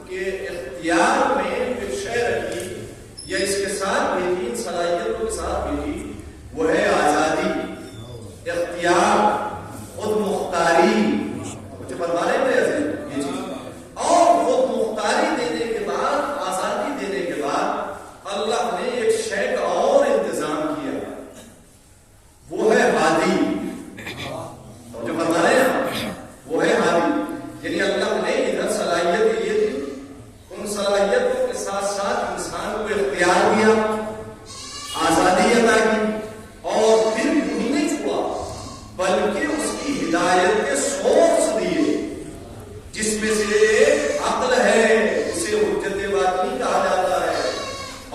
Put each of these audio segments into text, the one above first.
اختیار میں جو شے رکھی یا اختیار، خود مختاری، مجھے فرما رہے ہیں یہ چیز، اور خود مختاری دینے کے بعد، آزادی دینے کے بعد اللہ نے ایک شے کا اور انتظام کیا، وہ ہے ہادی. مجھے فرما رہے ہیں وہ ہے ہادی. یعنی اللہ نے ادھر صلاحیت یہ تھی، ان صلاحیتوں کے ساتھ ساتھ انسان کو اختیار دیا، آزادی عطا کی، اور پھر یوں ہی نہیں چھوڑا بلکہ اس کی ہدایت کے سورس دیے، جس میں سے عقل ہے، اسے حجت باطنی کہا جاتا ہے،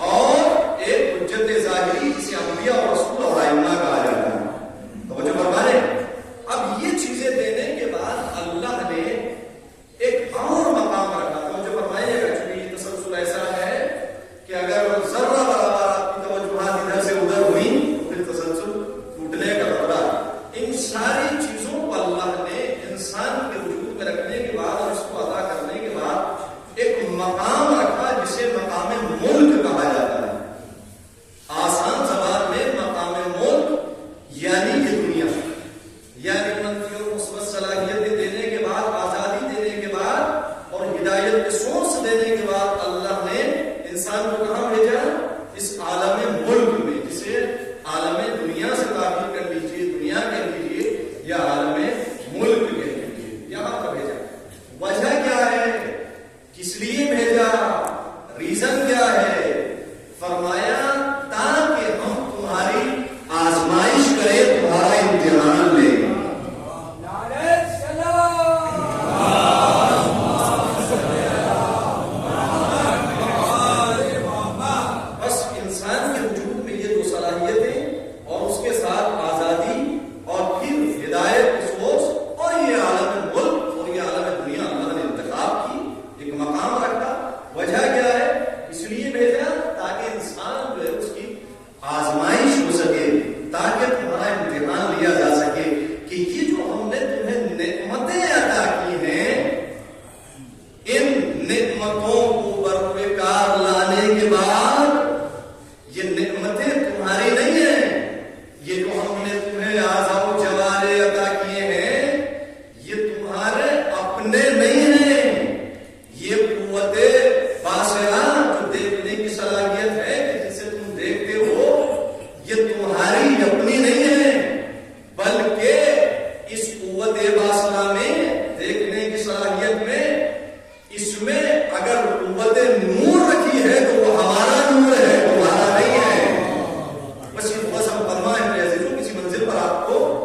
اور ایک حجت ظاہری جسے انبیاء اور رسول اور ائمہ کہا جاتا ہے. توجہ فرما رہے ہیں. اب یہ چیزیں دینے کے بعد اللہ نے ایک اور مقام رکھا. توجہ فرمائیے گا، چونکہ یہ تسلسل ایسا ہے کہ اگر ذرہ برابر آپ کی توجہات ادھر سے ادھر ہوئی تو پھر تسلسل ٹوٹنے کا خطرہ. ان ساری چیزوں کو اللہ نے انسان کے وجود میں رکھنے کے بعد اور اس کو ادا کرنے کے بعد ایک مقام رکھا جسے مقام ملک کہا جاتا ہے. آسان زبان میں مقام ملک یعنی یہ دنیا، یعنی منفی اور مثبت صلاحیتیں دینے کے بعد، آزادی دینے کے بعد اور ہدایت کے سورس دینے کے بعد اللہ نے انسان کو کہاں بھیجا؟ اس عالم ملک میں، جسے عالم دنیا سے تعبیر کر لیجیے، دنیا کہہ لیجیے یا عالم ملک کہہ لیجیے، یہاں پر بھیجا. وجہ کیا ہے؟ کس لیے بھیجا؟ ریزن کیا ہے؟ فرمایا تاکہ ہم تمہاری آزمائش کریں، تمہارا امتحان لیں. پر آپ کو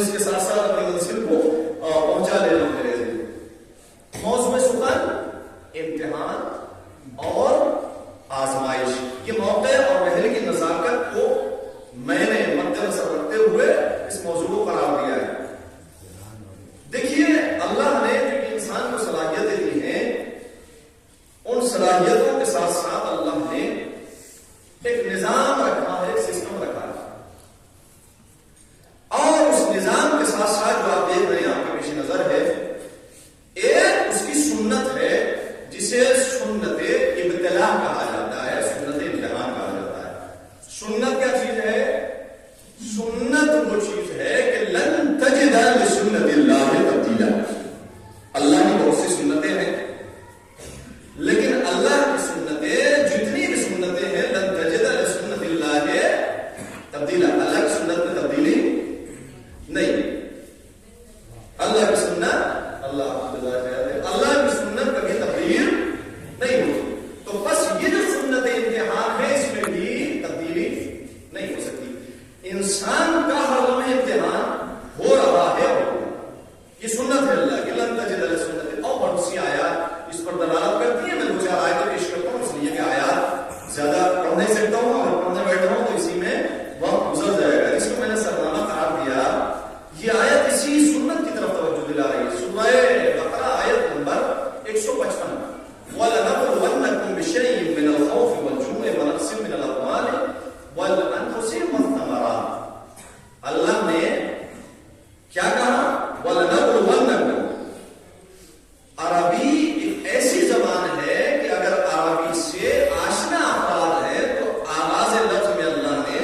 اس کے ساتھ ساتھ اپنی منزل کو پہنچا لے رہا میرے عزیز. موضوع سخن امتحان اور آزمائش. یہ موقع اور محل کی نزاکت کو میں نے مد نظر رکھتے ہوئے اس موضوع کو قرار دیا ہے. دیکھیے اللہ نے جو انسان کو صلاحیتیں دی ہیں ان صلاحیتوں کے ساتھ ساتھ اللہ نے ایک نظام رکھا ہے, ایک سسٹم رکھا ہے, اور اس نظام کے ساتھ ساتھ جو آپ دیکھ رہے ہیں آپ کے پیش نظر ہے, ایک اس کی سنت ہے جسے سنت ابتلا کہا جاتا ہے, سنت امتحان کہا جاتا ہے. سنت کیا چیز ہے؟ سنت وہ چیز ہے کہ لن تجد لسنت اللہ تبدیلا. اللہ کی بہت سی سنتیں ہیں, لیکن اللہ کی سنتیں جتنی بھی سنتیں ہیں لن تجد لسنت اللہ تبدیلا. اللہ کی سنت میں تبدیلی نہیں. اللہ کی سنت اللہ کی سنت کبھی تبدیل نہیں ہوتی. تو بس یہ جو سنت امتحان ہے اس میں بھی تبدیلی نہیں ہو سکتی. انسان کا ہر لمحے امتحان ہو رہا ہے, یہ سنت ہے اللہ کی لن تجد لسنت. اور بہت سی آیات اس پر دلالت کرتی ہیں. میں دو چار آیتیں پیش کرتا ہوں اس لیے کہ آیات زیادہ پڑھ نہیں سکتا ہوں, اگر پڑھنے بیٹھا ہوں تو اسی میں وقت گزر جائے گا. اس کو میں نے سرنامہ قرار دیا. یہ آیت اسی سنت کی طرف توجہ دلا رہی ہے. سورہ بقرہ آیت نمبر 155. وَلَنَبْلُوَنَّكُمْ بِشَيْءٍ مِّنَ الْخَوْفِ وَالْجُوعِ وَنَقْصٍ مِّنَ الْأَمْوَالِ وَالْأَنفُسِ وَالثَّمَرَاتِ. اللہ نے کیا کہا؟ وَلَنَبْلُوَنَّكُمْ. عربی ایک ایسی زبان ہے کہ اگر عربی سے آشنا افراد ہے تو آغاز لفظ میں اللہ نے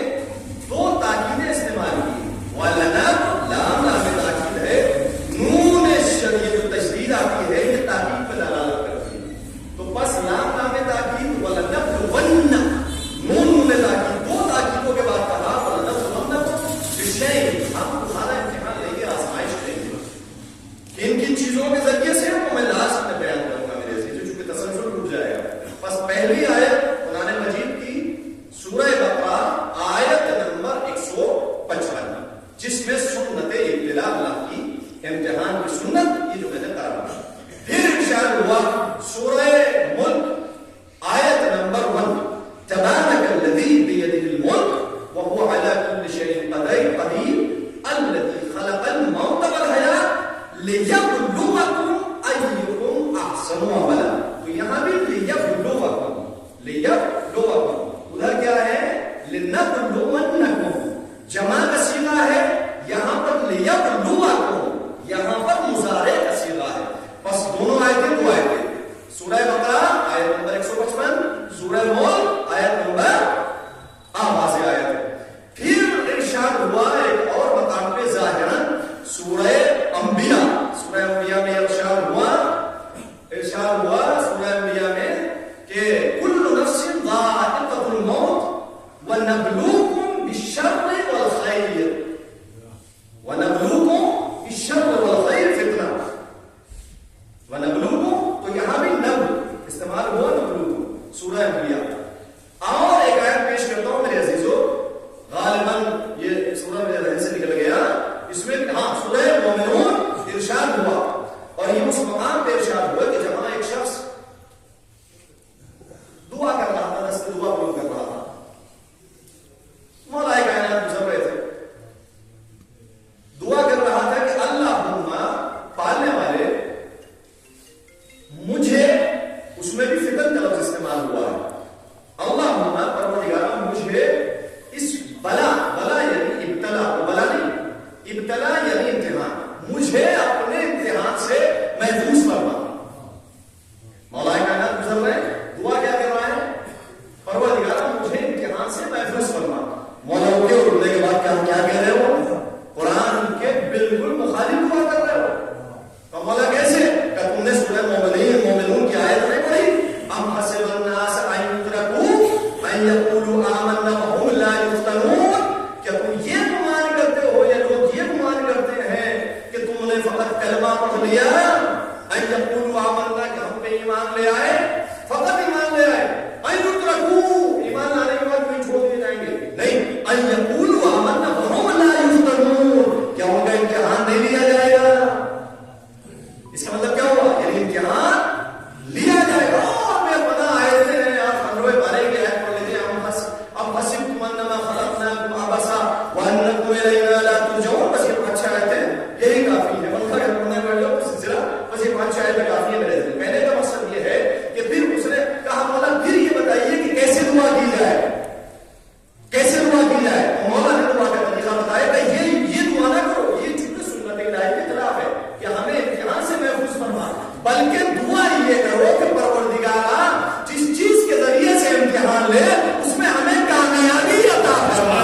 دو تاکیدیں استعمال کی. وَلَنَبْ لام لام تاکید ہے, نون شدید تشدید آتی ہے, یہ تاکید پہ دلالت کرتی ہے. تو بس لام لام تاکید وَلَنَبْلُوَنَّ نون تاکید, دو تاکیدوں کے بعد کہا وَلَنَبْلُوَنَّكُمْ بِشَيْءٍ. ہم تمہارا امتحان لیں گے, آزمائش لیں گے. کن کن چیزوں کے ذریعے سے وہ میں لاسٹ میں بیان کروں گا میرے سے, چونکہ تسلسل ٹوٹ جائے گا. بس پہلی آیت قرآن مجید کی سورہ بقرہ آیت نمبر 155, جس میں سنت ابتلا اللہ کی امتحان کی سنت یہ جو میں نے کرا. پھر ارشاد ہوا سورہ ملک آیت نمبر 1. تبارک الذی بیدہ الملک وهو علی کل شیء قدیر الذی خلق الموت والحیات لِيَبْلُوَكُمْ أَيُّكُمْ أَحْسَنُ عَمَلًا. تو یہاں بھی لِيَبْلُوَكُمْ, لِيَبْلُوَكُمْ. ادھر کیا ہے؟ لِنَبْلُوَنَّكُمْ. جمع کا صیغہ ہے, یہاں پر لِيَبْلُوَكُمْ, یہاں پر مضارع کا صیغہ ہے. بس دونوں آیتیں دو آیتیں, سورہ بقرہ آیت نمبر 155, سورہ ملک آیت نمبر آغاز آیت ہے. پھر ارشاد ہوا ایک اور مقام پہ ظاہراً سورہ انبیاء. سورہ انبیاء میں ارشاد ہوا سورہ انبیاء میں کہ کل نفس ذائقۃ الموت ونبلوکم بالشر والخیر فتنہ. ونبلوکم, تو یہاں بھی نبل استعمال ہوا, نبلوکم, سورہ انبیاء. اور ایک آیت پیش کرتا ہوں میرے عزیزو, غالباً یہ سورہ میرے ذہن سے نکل گیا. اس میں سورہ مومنون ارشاد ہوا, اور یہ اس مقام پہ ارشاد ہوا کہ جہاں ایک شخص دعا کر رہا تھا, دست دعا بلند کر رہا تھا, مولا کائنات گزر رہے تھے, دعا کر رہا تھا کہ اللہم پالنے والے مجھے, اس میں بھی فتن کا لفظ استعمال ہوا ہے. اللہم پروردگار مجھے اس بلا یعنی ابتلا, بلا نہیں, ابتلا یعنی امتحان, مجھے اپنے امتحان سے محفوظ فرما. مولا کائنات گزر رہے ہیں, دعا کیا کر رہا ہے؟ پروردگار مجھے امتحان سے محفوظ فرما. مولا کے اڑنے کے بعد کیا کہہ رہے ہو؟ قرآن کے بالکل مخالف دعا کر رہے ہو. تو مولا کیسے کہ تم نے سورہ مومنون کی آیت نہیں پڑھی؟ ام حسب الناس ان یترکوا ان یقولوا آمنا وهم لا یفتنون. کیا تم یہ گمان کرتے ہو یا لوگ یہ گمان کرتے ہیں کہ تم نے فقط کلمہ پڑھ لیا, ان یقولوا آمنا کہ ہم پہ ایمان لے آئے, فقط ایمان لے آئے, ان یترکوا ایمان لانے کے بعد کوئی چھوڑ دیے جائیں گے, نہیں, ان یقولوا آمنا وهم لا یفتنون, کیا ان کا ترجعون، بس یہ 5 آیتیں یہی کافی ہے. ان کا پڑھنے والے لوگ سلسلہ بس یہ 5 آیتیں کافی ہے میرے ذہن. کہنے کا مقصد یہ ہے کہ پھر اس نے کہا مولا پھر یہ بتائیے کہ کیسے دعا کی جائے، کیسے دعا کی جائے. مولا نے دعا کا طریقہ بتایا کہ یہ دعا نہ کرو، یہ چونکہ سنت الہی کے خلاف ہے کہ ہمیں امتحان سے محفوظ فرما، بلکہ دعا یہ کرو کہ پروردگارا جس چیز کے ذریعے سے امتحان لے اس میں ہمیں کامیابی عطا فرما.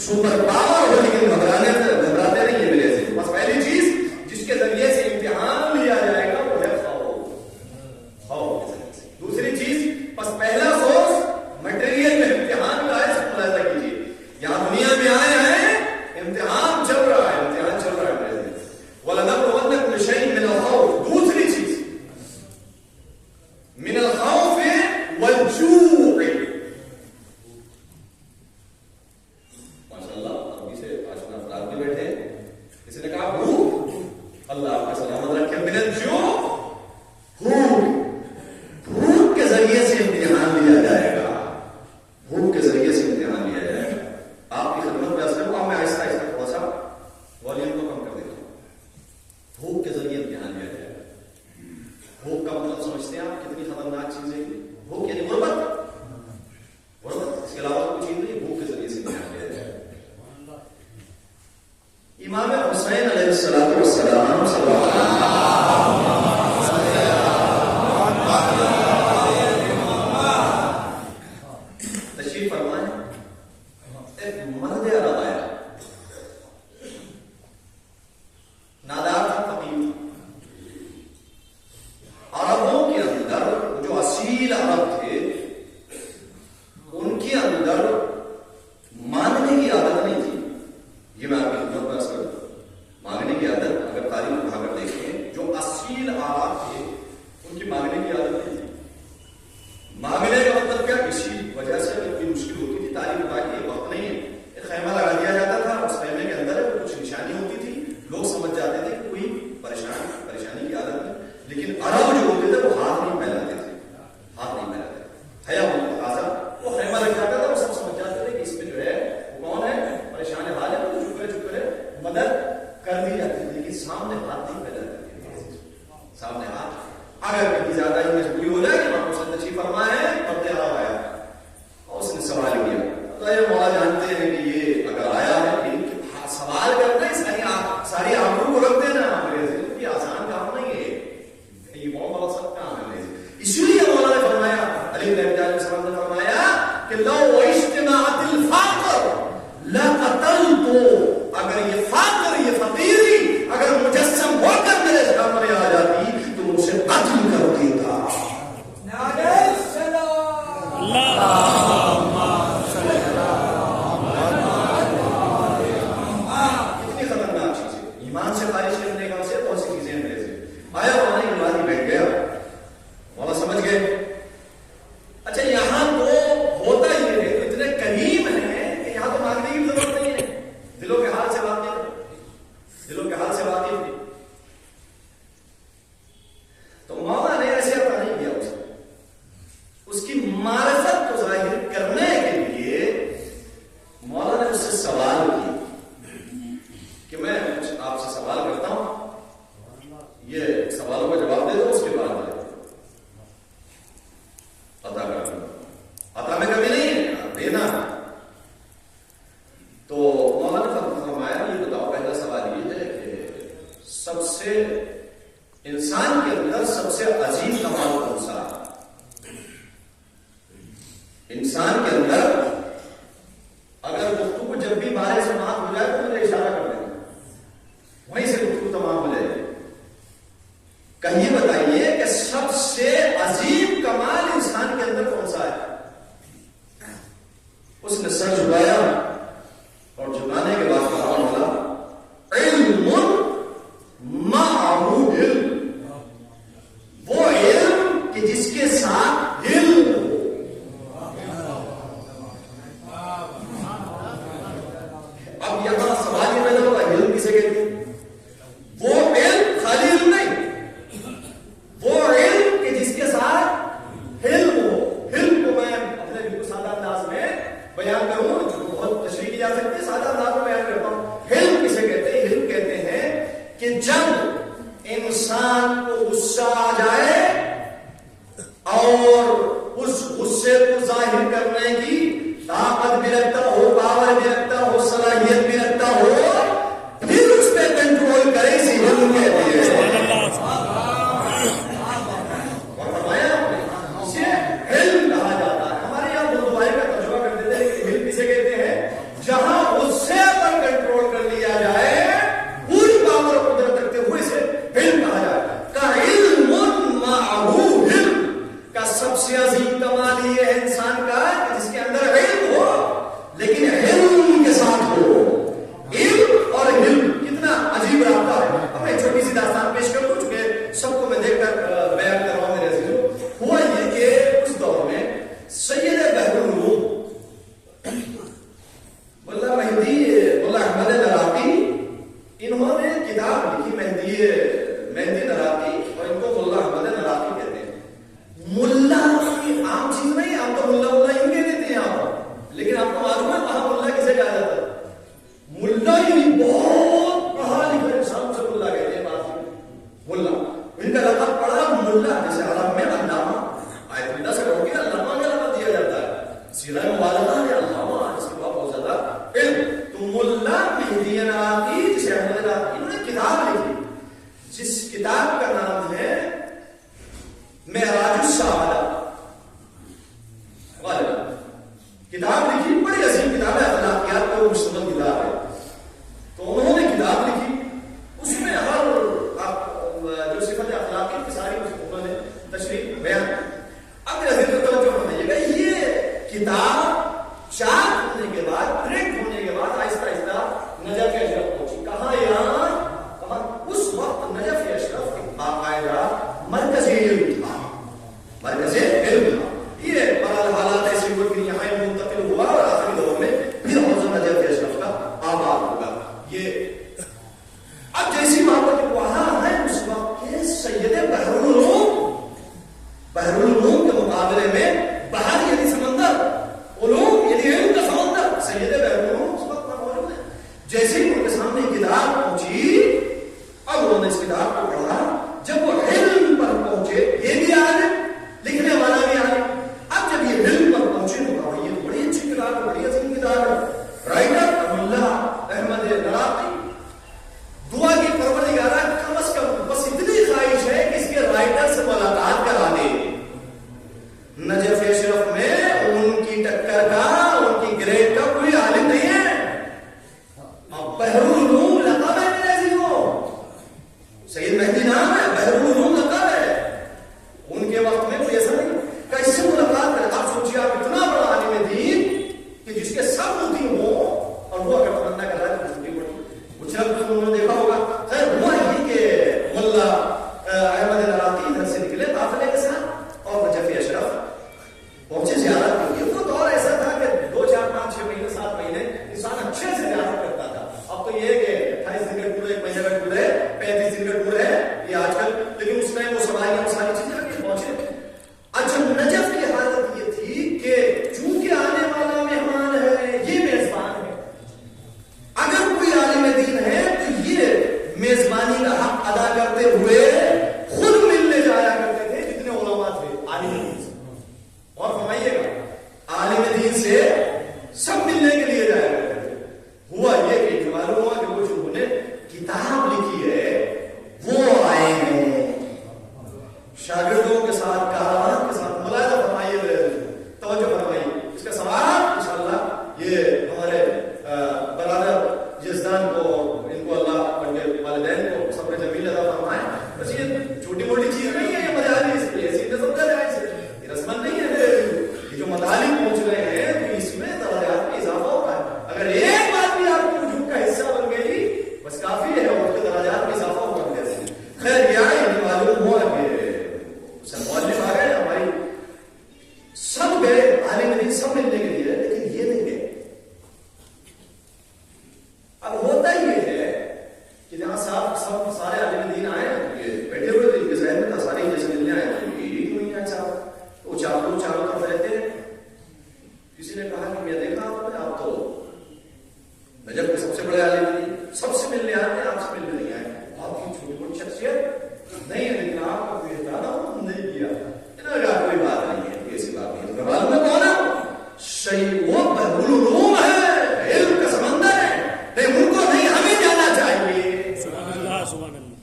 سپر پاور ہو لیکن گھبراتے نہیں ہیں میرے سے. بس پہلی چیز جس کے ذریعے سے امتحان لیا جائے گا وہ ہے خوف. دوسری چیز بس پہلا سورس مٹیریل میں امتحان کا ہے. سب ملاحظہ کیجیے یہاں دنیا میں آئے ہیں امتحان چل رہا ہے وَلَنَبْلُوَنَّكُمْ بِشَيْءٍ مِّنَ الْخَوْفِ. دوسری چیز من الخوف والجوع. ماشاءاللہ ابھی سے آشنا افراد بھی بیٹھے ہیں. کسی نے کہا بھوک. اللہ آپ کا سلامت رکھے. من الجوع بھوک کے ذریعے سے امتحان لیا جائے گا. بھوک کے ذریعے سے امتحان لیا جائے گا. آپ کی خدمت میں اصل میں آہستہ آہستہ تھوڑا سا والیوم کو کم کر دیتا ہوں. بھوک کے ذریعے امتحان لیا جائے گا. بھوک کا مطلب سمجھتے ہیں آپ کتنی خطرناک چیز ہے. بھوک یعنی غربت. اس کے علاوہ کوئی چیز نہیں. بھوک کے ذریعے سے امتحان لیا جائے گا. امام حسین علیہ السلام تشریف فرمائیں. ایک مرد عرب آیا. نادار تھا, فقیر تھا. عربوں کے اندر جو اصیل عرب تھے ان کے اندر مانگنے کی عادت نہیں تھی. یہ میں آپ کی خدمت میں عرض کروں. مانگنے کی عادت اگر تاریخ اٹھا کر دیکھیں جو اصیل عرب تھے ان کی مانگنے کی عادت نہیں تھی. مانگنے کا مطلب کیا, کسی وجہ سے اگر کوئی مشکل ہوتی تھی, تاریخ اٹھا کے وقت نہیں ہے, ایک خیمہ لگا دیا جاتا تھا. اس خیمے کے اندر کچھ نشانی ہوتی تھی, لوگ سمجھ جاتے تھے کہ کوئی پریشانی کی عادت ہے. لیکن عرب جو ہوتے تھے وہ ہاتھ نہیں پھیلاتے تھے. ہاتھ نہیں پھیلاتے تھے. حیا تقاضا وہ خیمہ لگ جاتا تھا. وہ سب سمجھ جاتے تھے کہ اس میں جو ہے وہ کون ہے, پریشان حال ہے, تو چپ کرے مدد کر دی جاتی تھی. لیکن سامنے ہاتھ نہیں پھیلاتے تھے. سامنے ہاتھ اگر کہیں زیادہ ہی مجبوری ہو جائے کہ وہاں اس نے تشریف فرمایا ہے اور تیار آیا اور اس نے سوال کیا. تو یہ مولا جانتے ہیں کہ یہ اگر آیا ہے سوال کرنا ساری آبرو کو رکھ دینا یہ آسان کام نہیں ہے. یہ بہت بڑا سخت کام ہے. اسی لیے مولا نے فرمایا, علی بن ابی طالب صاحب نے فرمایا کہ لو اجتماعت الفاقر لقتلت. اگر یہ فاقر, یہ فقیری اگر مجسم ہو کر میرے سامنے آ جاتی تو مجھے قتل کر دیتا. کتنی خطرناک چیز ہے. ایمان سے خارج کرنے کا سے بہت سی چیزیں میرے سے آیا وہاں کے بعد ہی بیٹھ گیا. مولا سمجھ گئے. اچھا یہاں تو ہوتا ہی ہے, اتنے کریم ہیں کہ یہاں تو مانگنے کی ضرورت نہیں ہے. دلوں کے حال سے بات نہیں کرتے, دلوں کے حال سے بات نہیں. تو مولا نے ایسے عطا نہیں کیا اسے. اس کی معرفت کو ظاہر کرنے کے لیے مولا نے اس سے سوال کیا کہ میں آپ سے سوال کرتا ہوں, یہ سوالوں کا جواب دے دو, اس کے بعد عطا کر دو. عطا میں کبھی نہیں ہے, دینا. تو مولا نے فرمایا یہ بتاؤ, پہلا سوال یہ ہے کہ سب سے انسان کے اندر سب سے عظیم کمال کون سا ہے؟ انسان کے اندر اگر گفتگو جب بھی بارے سے بات ہو جائے تو مجھے اشارہ کر دینا, وہیں سے گفتگو تمام ہو جائے. کہیں بتائیے کہ سب سے عظیم کمال انسان کے اندر کون سا ہے؟ اس نے سر جھکایا اور جھکانے کے بعد کہا مولا علم معه علم. وہ علم کہ جس کے ساتھ علم. اب یہاں سوال یہ پیدا ہوگا علم کسے کہتے ہیں؟ وہ علم خالی علم نہیں, وہ علم کہ جس کے ساتھ علم ہو. علم کو میں اپنے بالکل سادہ انداز میں بیان کروں, جو بہت تشریح کی جا سکتی ہے, سادہ انداز میں بیان کرتا ہوں. علم کسے کہتے ہیں؟ علم کہتے ہیں کہ جب انسان کو غصہ آ جائے اور اس غصے کو ظاہر کرنے کی طاقت بھی رکھتا ہو, پاور بھی رکھتا ہو, صلاحیت بھی رکھتا ہو, پھر اس پہ کنٹرول کرے, اسی علم کہتے ہیں. اور فرمایا اسے علم کہا جاتا ہے. ہمارے یہاں اردو کا ترجمہ کر دیتے ہیں کہ علم کسے کہتے ہیں؟ جہاں غصہ انہوں نے کتاب لکھی جس کتاب کا نام ہے معراج السعادہ. کتاب لکھی, بڑی عظیم کتاب ہے, اخلاقیات کا مشتمل کتاب ہے. تو انہوں نے کتاب لکھی, اس میں ہر جو صفت اخلاقی کی ساری انہوں نے تشریح بیان. اب توجہ فرمائیے گا, یہ کتاب چاپ ہونے کے بعد, پرنٹ ہونے کے بعد آہستہ آہستہ نجف اشرف پہنچی. کہاں ایران, کہاں اس وقت نجف اشرف ایک باقاعدہ مرکز علم تھا, مرکز علم تھا. یہ بہرحال حالات ایسے ہوئے کہ یہاں منتقل ہوا اور آخری دور میں پھر حوض نجف اشرف کا آباد ہوگا. یہ اب جیسی بات وہاں ہے اس وقت کے سید بحر العلوم, بحر العلوم کے مقابلے میں بحر یعنی سمندر, علوم یعنی علم کا سمندر, سید بحر العلوم اس وقت پر موجود ہے. جیسے ہی ان کے سامنے کتاب پہنچی, اب انہوں نے اس کتاب کو پڑھا. جب وہ علم پر پہنچے, یہ بھی عالم, لکھنے والا بھی عالم, اب جب یہ علم پر پہنچے تو کہا یہ بڑی اچھی کتاب ہے, بڑی عظیم کتاب ہے. رائٹر ابواللہ احمد نراقی, دعا کی پروردگارہ کم از کم بس اتنی خواہش ہے کہ اس کے رائٹر سے ملاقات کرا دے. نجف اشرف میں ان کی ٹکر کا, ان کی گریڈ کا کوئی عالم نہیں ہے. اب بحر العلوم لقب ہے میرے عزیزوں, سید مہدی نام ہے, بحر العلوم لقب ہے. ان کے وقت میں کوئی ایسا نہیں کہ اس سے ملاقات کرے. آپ سوچیے, آپ اتنا بڑا عالم دین کہ جس کے سب مدعی ہوں, اور وہ اگر تمنا کر رہا ہے تو چھوٹی بڑی کچھ نہ کچھ انہوں نے دیکھا ہوگا. خیر ہوا یہ کہ ملا احمد نراقی ادھر سے نکلے قافلے کے ساتھ اور نجف اشرف پہنچے زیارت کے لیے. وہ دور ایسا تھا کہ 2 4 5 6 مہینے 7 مہینے انسان اچھے سے زیارت کرتا تھا. اب تو یہ کہ 28 دن کا ٹور ہے, 1 مہینے کا ٹور ہے, 35 دن کا ٹور ہے یہ آج کل, لیکن اس میں وہ سوائیاں وہ ساری چیزیں رکھ کے پہنچے. اچھا, نجف کی حالت یہ تھی کہ چونکہ آنے والا مہمان ہے, یہ میزبان ہے. اگر کوئی عالم دین ہے تو یہ میزبانی کا حق ادا کرتے ہوئے خود ملنے جایا کرتے تھے جتنے علماء تھے عالم دین سے. اور فرمائیے گا, عالم دین سے سب ملنے کے لیے جایا کرتے تھے. ہوا یہ کہ معلوم ہوا کہ وہ جنہوں نے کتاب لکھی ہے وہ آئے ہیں شاگردوں کے ساتھ, کاروان کے ساتھ. ملاحظہ فرمائیے میرے, توجہ فرمائیے. اس کا سوال انشاءاللہ یہ ہمارے برادر یزدان کو, ان کو اللہ ان کے والدین کو صبر جمیل عطا فرمائے. بس یہ چھوٹی موٹی چیز نہیں ہے, یہ مجالس اس لیے سیدھے سمجھا جائے, یہ رسمن نہیں ہے. یہ جو مطالب پہنچ رہے ہیں تو اس میں درجات میں اضافہ ہو رہا ہے. اگر ایک بات بھی آپ کو وجود کا حصہ بن گئی بس کافی ہے, اور اس کے درجات میں اضافہ ہو کر دیتے. خیر یہ معلوم ہوا کہ مؤلف آ گئے, ہماری سب گئے عالم دین سب ملنے کے لیے, لیکن یہ نہیں گئے. اب ہوتا یہ ہے کہ جہاں سب سارے عالم دین آئے, یہ بیٹھے ہوئے تھے, ان کے ذہن میں تھا سارے جیسے ملنے آئے, یہ کیوں نہیں آئے صاحب, وہ چاروں طرف رہتے ہیں. کسی نے کہا کہ میں دیکھا آپ تو نجف کے سب سے بڑے عالم دین, سب سے ملنے آئے ہیں, آپ سے ملنے نہیں آئے. آپ کی چھوٹی موٹی شخصیت نہیں ہے, لیکن آپ کو کوئی احترام نہیں کیا. انہوں نے کہا کوئی بات نہیں ہے, ایسی بات نہیں ہے. معلوم ہے کون ہے, وہ بحر العلوم ہے, علم کا سمندر ہے. ان کو نہیں, ہمیں جانا چاہیے. سبحان اللہ, سبحان اللہ.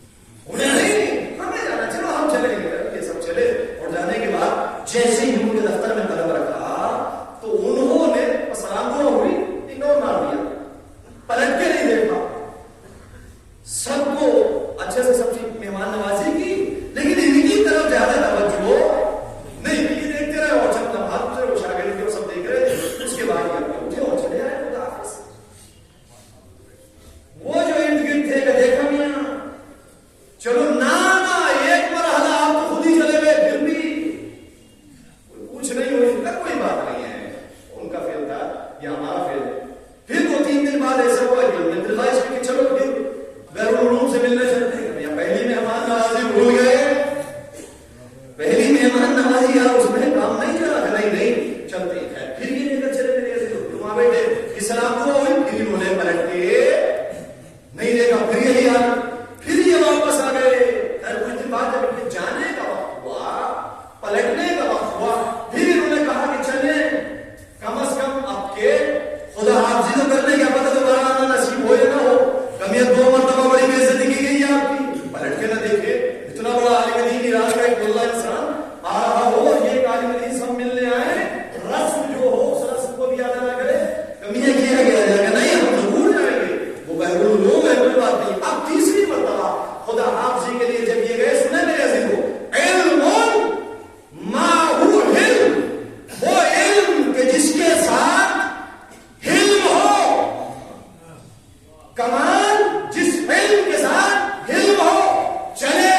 کمال جس علم کے ساتھ علم ہو چلے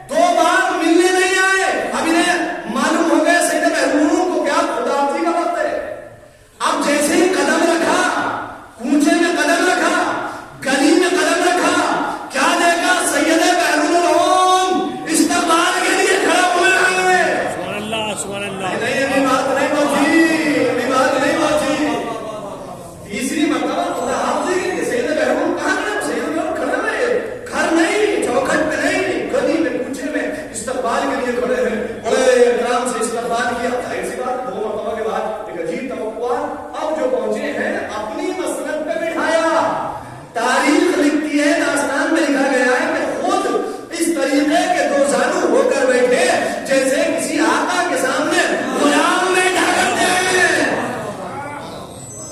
دو بار ملنے نہیں آئے. اب انہیں معلوم ہو گیا سیدنا محروم کو کیا خدا کا وقت ہے. اب جیسے ہی قدم رکھا کوچے میں قدم رکھا گلی میں قدم رکھا کیا دیکھا سید محروم استقبال کے لیے کھڑا ہوئے ہیں. سبحان اللہ سبحان اللہ. نہیں ابھی بات نہیں پہنچی ابھی بات نہیں پہنچی. تیسری مرتبہ خدا حافظ کے سید محروم کہاں کھڑا سید محروم کھڑا ہے گھر نہیں چوکھٹ پہ نہیں گلی میں کوچے میں استقبال کے لیے کھڑے ہیں. بڑے احترام سے استقبال کیا. ظاہر سی بات دو مرتبہ کے بعد ایک عجیب توقع. اب جو پہنچے ہیں اپنی مسند پہ بٹھایا. تاریخ لکھتی ہے داستان میں لکھا گیا ہے کہ خود اس طریقے کے دو زانو ہو کر بیٹھے جیسے کسی آقا کے سامنے غلام بیٹھا کرتے ہیں.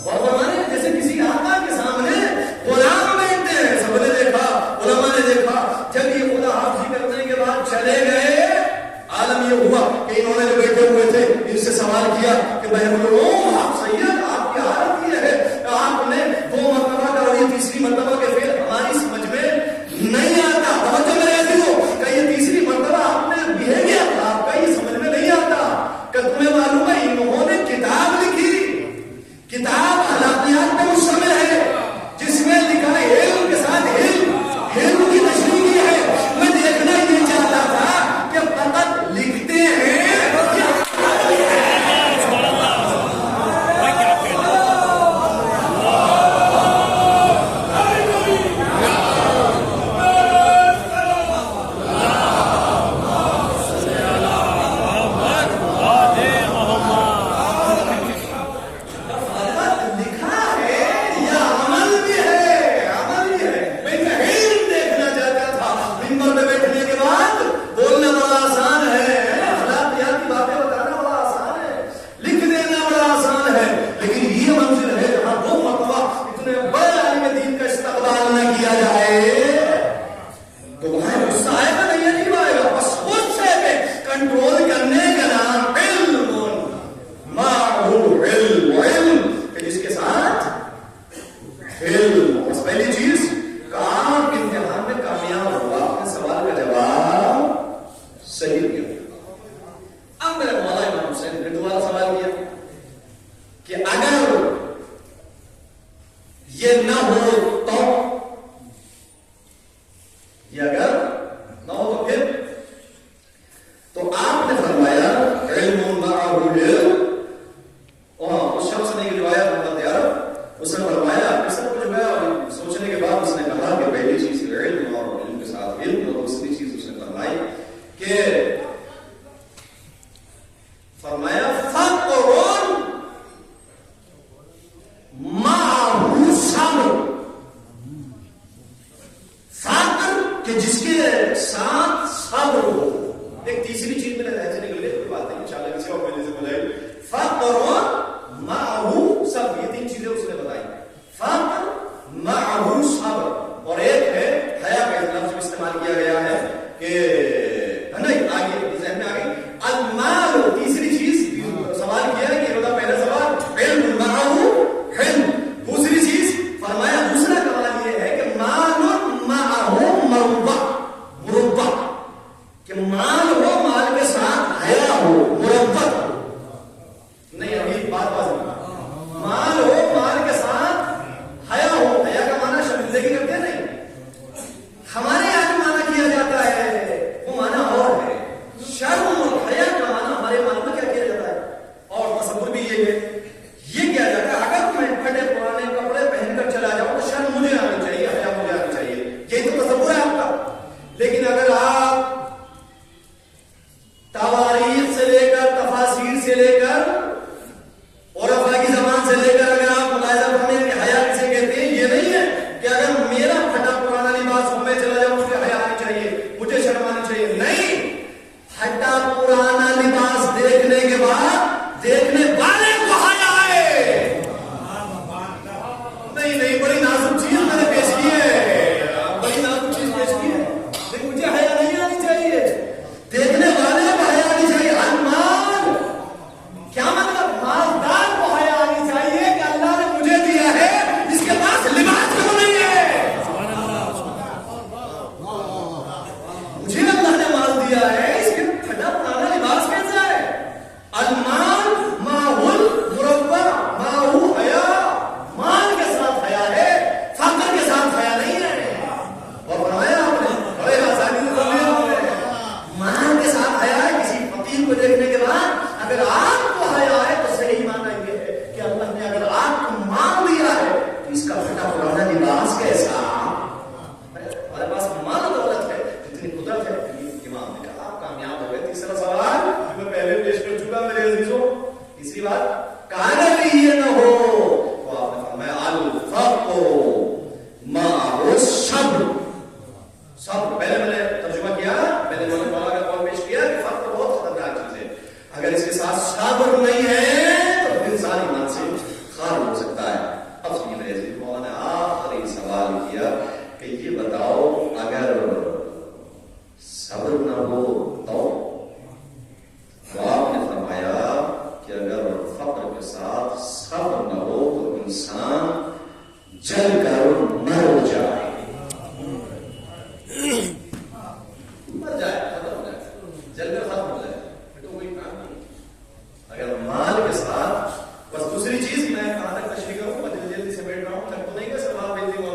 اور فرمانے جیسے کسی آقا کے سامنے غلام بیٹھتے ہیں. سب نے دیکھا علماء نے دیکھا. جب یہ خدا حافظی کرنے کے بعد چلے گئے عالم یہ ہوا کہ انہوں نے جو بیٹھے ہوئے تھے ان سے سوال کیا کہ محروم آپ سید آپ کی حالت یہ ہے آپ نے دو مرتبہ کا اور یہ تیسری مرتبہ کے فعل ہماری سمجھ میں نہیں آتا. توجہ میں رہتی ہو کہ یہ تیسری مرتبہ آپ نے بہیویئر آپ کا یہ سمجھ میں نہیں آتا کہ تمہیں معلوم ہے انہوں نے کتاب لکھی. کتاب اخلاقیات پہ مشتمل ہے جس میں لکھا ہے علم کے ساتھ علم کی تشریح کی ہے. میں دیکھنا یہ چاہتا تھا کہ فقط لکھتے ہیں پرانا لباس کیسا. ہمارے پاس مال و دولت ہے, جتنی قدرت ہے. امام نے کہا آپ کامیاب ہو گئے. تیسرا سوال جو میں پہلے پیش کر چکا میرے عزیزوں, تیسری بات کانا بھی یہ نہ ہو تو آپ نے فرمایا الفقر مع الصبر. صبر پہلے میں نے ترجمہ کیا, پہلے میں نے مولا کا قول پیش کیا کہ فقر بہت خطرناک چیز ہے. اگر اس کے ساتھ صبر نہیں ہے تو انسان ایمان سے خارج ہو سکتا ہے. اب سنیے میرے عزیز, مولا نے آخری سوال کیا کہ یہ بتاؤ اگر صبر نہ ہو تو آپ نے فرمایا کہ اگر فقر کے ساتھ صبر نہ ہو تو انسان جل کر مر جائے, مر جائے, ختم ہو جائے, جل کر ختم ہو جائے. تو کوئی کام نہیں. اگر مال کے ساتھ بس دوسری چیز میں کہاں تک تشریح کروں, میں جلدی سے بیٹھ رہا ہوں, تک تو نہیں کہ سلام بھیجتی ہوں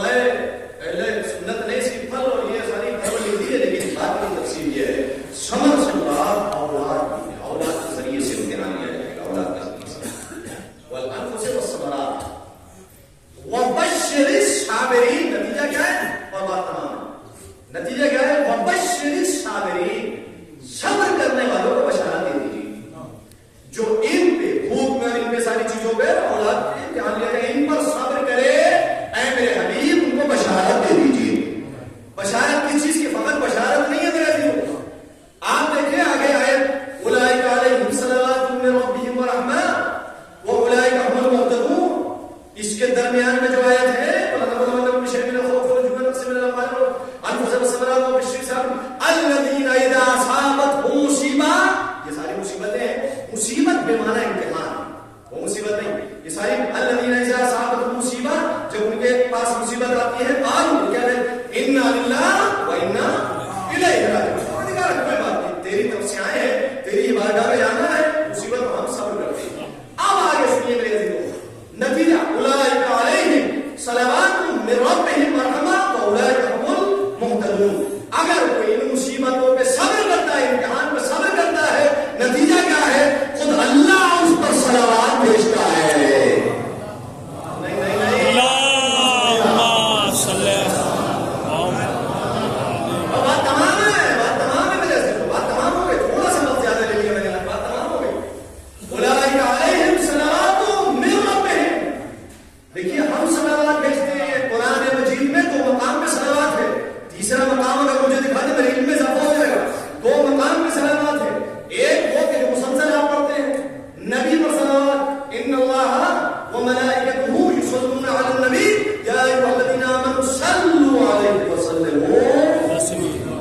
فرمائے اہل سنت نے اسی پھل اور یہ ساری پھل لکھ دی ہے، لیکن بات کی تفصیل یہ ہے ثمر سے مراد اولاد کی ہے، اولاد کے ذریعے سے امتحان لیا جائے گا، اولاد کے ذریعے سے والانفس والثمرات وبشر الصابرین. نتیجہ کیا ہے؟ اور بات تمام ہے. نتیجہ کیا ہے؟ وبشر الصابرین، صبر کرنے والوں کو بشارت دے دیجیے. جو ان پہ بھوک میں ان پہ ساری چیزوں پہ اولاد پہ امتحان لیا جائے، ان پر صبر کرے اے میرے حبیب، ان کو بشارت دے دیجیے. بشارت کس چیز کی؟ فقط بشارت نہیں ہے میرے حبیب. آپ دیکھیں آگے آئے اولئک علیہم صلوات من ربہم ورحمہ واولئک هم المهتدون. اس کے درمیان میں جو آیت ہے الذین اذا اصابتهم مصیبہ، یہ ساری مصیبتیں ہیں. مصیبت بے معنی امتحان، وہ مصیبت نہیں. یہ ساری الذین اذا اصابتهم مصیبہ، جب ان کے پاس مصیبت آتی ہے قالوا، کیا ہے؟ انا للہ و انا الیہ راجعون. کوئی بات نہیں، تیری طرف سے آئے ہیں، تیری بارگاہ میں جانا ہے، مصیبت ہم صبر کرتے ہیں. اب آگے سنیے میرے عزیزوں، نتیجہ اولئک علیہم صلوات من ربہم ورحمہ واولئک هم المهتدون. اگر کوئی ان مصیبتوں پہ صبر کرتا ہے، امتحان پہ صبر کرتا ہے، نتیجہ کیا ہے؟ خود اللہ اس پر صلوات بھیجتا ہے. نہیں نہیں نہیں، اللہم صلی بات تمام ہے، بات تمام ہے میرے سے، بات تمام ہو گئی. تھوڑا سا وقت زیادہ لے لیا میں نے، بات تمام ہو گئی. اولئک علیہم صلوات من ربہم. دیکھیے ہم صلوات بھیجتے ہیں قرآن مجید میں، تو مقام پہ صلوات ہے. تیسرا مقام اگر مجھے دکھا دے میرے علم میں اضافہ ہو جائے گا. دو مقام پہ صلوات ہے. ایک وہ کہ جو مسلسل آپ پڑھتے ہیں نبی پر صلوات، ان اللہ وملائکتہ یصلون علی النبی یا ایھا الذین آمنوا صلوا علیہ وسلموا تسلیما.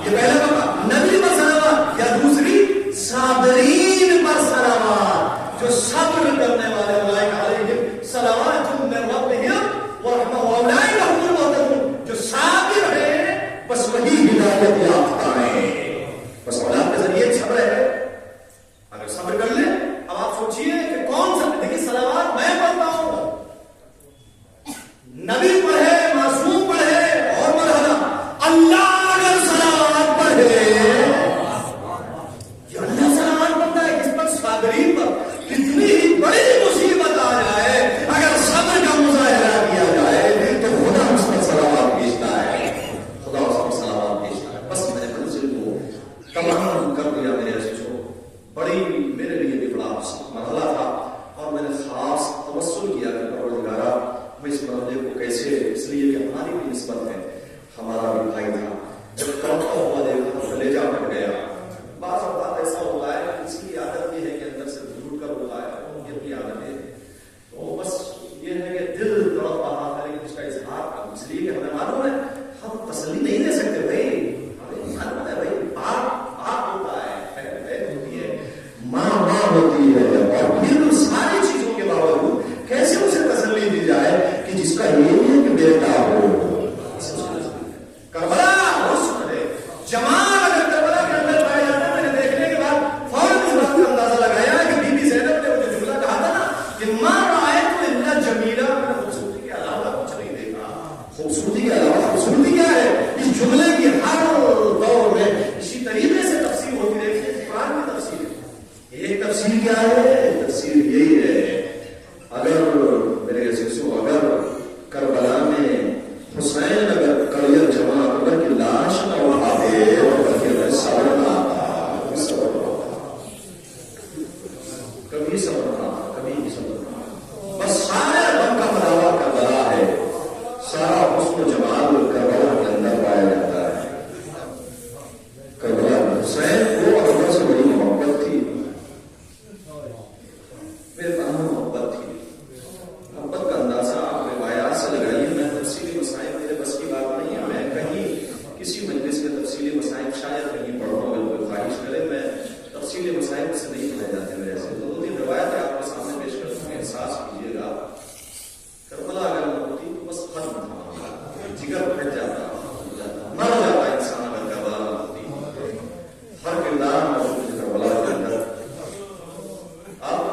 یہ پہلا مقام نبی پر صلوات، یا دوسری صابرین پر صلوات، جو صبر کرنے والے اولئک علیہم صلوات من ربہم ورحمہ واولئک هم المهتدون. جو صابر ہے بس وہی ہدایت یافتہ ہے. بس اولاد کے ذریعے صبر ہے. اگر صبر کر لیں، اب آپ سوچیے کہ کون سا، دیکھیے صلوات میں پڑھتا ہوں، نبی پڑھے، معصوم پڑھے، اور مرحبا اللہ اگر صلوات پڑھے، یہ اللہ صلوات پڑھتا ہے کس پر؟ صابرین پر. کتنی ہی بڑی مصیبت آ جائے، اگر صبر کا مظاہرہ کیا جائے تو خدا اس پر صلوات بھیجتا ہے، خدا اس پر صلوات بھیجتا ہے. بس میں نے منزل کو تمام کر دیا میرے عزیزوں. بڑی میرے لیے بھی بڑا مرحلہ تھا، اور میں نے خاص توسل کیا کہ پروردگارا میں اس مرحلے کو کیسے، اس لیے کہ ہماری بھی نسبت ہے، ہمارا بھی بھائی تھا. جب کرتا ہوا دیکھا تو کلیجہ پھٹ گیا. بعض اوقات ایسا ہوتا ہے کہ اس کی عادت یہ ہے کہ اندر سے جھوٹ کر ہوتا ہے، یہ اپنی عادت ہے. تو بس یہ ہے کہ دل تڑپ رہا تھا، لیکن اس کا اظہار کم، اس لیے کہ ہمیں معلوم ہے ہم تسلی نہیں دے سکتے بھائی. ہمیں معلوم ہے بھائی باپ باپ ہوتا ہے، بہن ہوتی ہے، ماں ماں ہوتی ہے، اور پھر ساری چیزوں کے باوجود کیسے اسے تسلی دی جائے کہ جس کا یہ ہے کہ بیٹا ہو. کربلا حسن ہے، جمال اگر کربلا کے اندر پایا جاتا ہے. میں نے دیکھنے کے بعد فوراً اس بات کا اندازہ لگایا کہ بی بی زینب نے مجھے جملہ کہا تھا نا کہ ماں رأیت الا جمیلہ. میں نے خوبصورتی کے علاوہ کچھ نہیں دیکھا. خوبصورتی کے علاوہ خوبصورتی کیا ہے؟ اس جملے کی ہر دور میں اسی طریقے سے تفسیر ہوتی رہی ہے. قرآن کی تفسیر ایک تفسیر کیا ہے؟ تفسیر یہی ہے، اگر میرے عزیزوں، اگر کربلا میں حسین اگر کلیہ جمع کر کے لاش نہ اٹھا دے اور بلکہ صبر نہ آتا، کبھی صبر نہ، کبھی بھی صبر نہ. بس سارے غم کا مداوع کربلا ہے، سارا حسن و جمال کربلا کے اندر پایا جاتا ہے. کربلا حسین کو اکبر سے بڑی محبت تھی، بے پناہ محبت تھی. محبت کا اندازہ آپ روایات سے لگائیے. میں تفصیلی مسائل میرے بس کی بات نہیں ہے، میں کہیں کسی مجلس میں تفصیلی مسائل شاید کہیں پڑھ رہا ہوں، کوئی خواہش کرے، میں تفصیلی مسائل سے نہیں پڑھے جاتے میرے سے. دو تین روایتیں آپ کے سامنے پیش کرتا ہوں، احساس کیجیے گا. کربلا اگر نہ ہوتی تو بس ختم تھا، جگر پھٹ جاتا، مر جاتا انسان اگر کربلا نہ ہوتی. ہر کردار موجود ہے کربلا کے اندر. آپ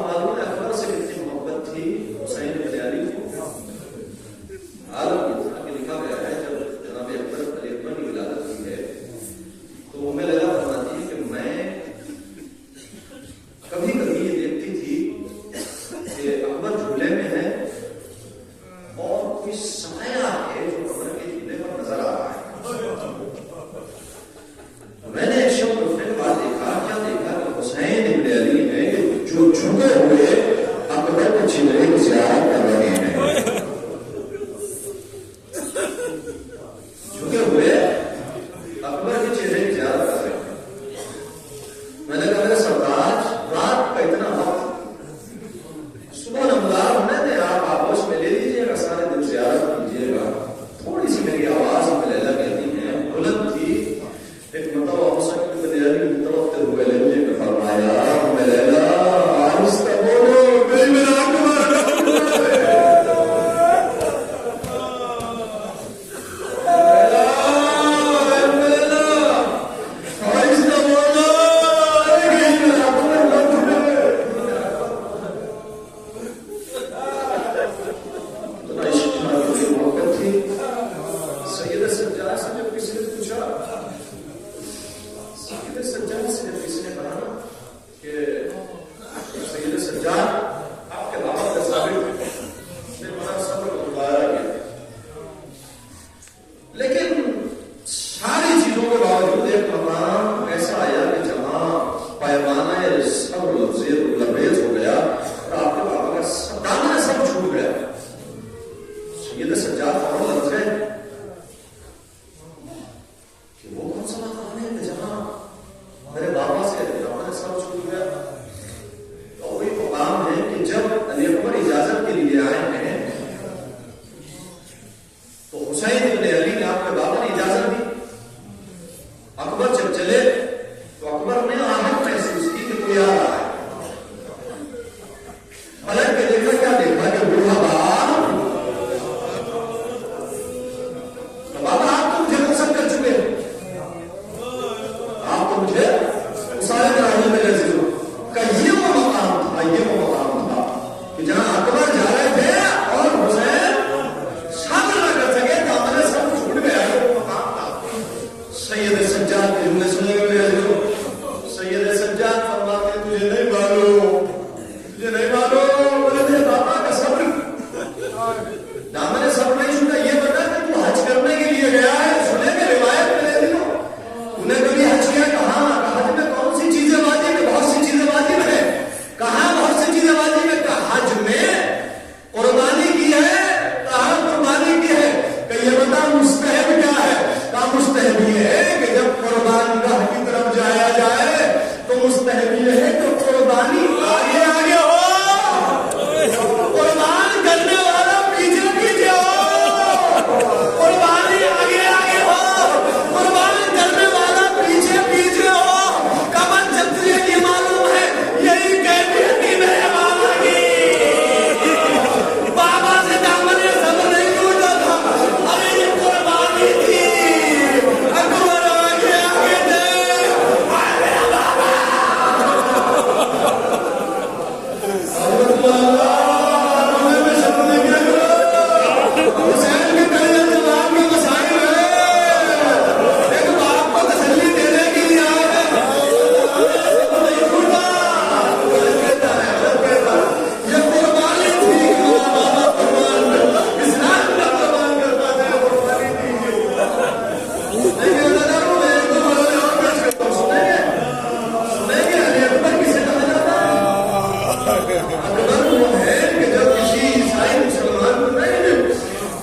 اکبر وہ ہے کہ جب کسی عیسائی مسلمان کو نہیں،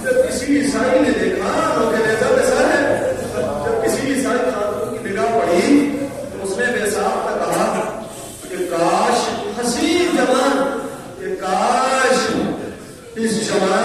جب کسی عیسائی نے دیکھا وہ کہ نیزہ بے سر ہے، جب کسی عیسائی خاتون کی نگاہ پڑی تو اس نے بے ساختہ کہا کہ کاش حسین جوان، کہ کاش اس جوان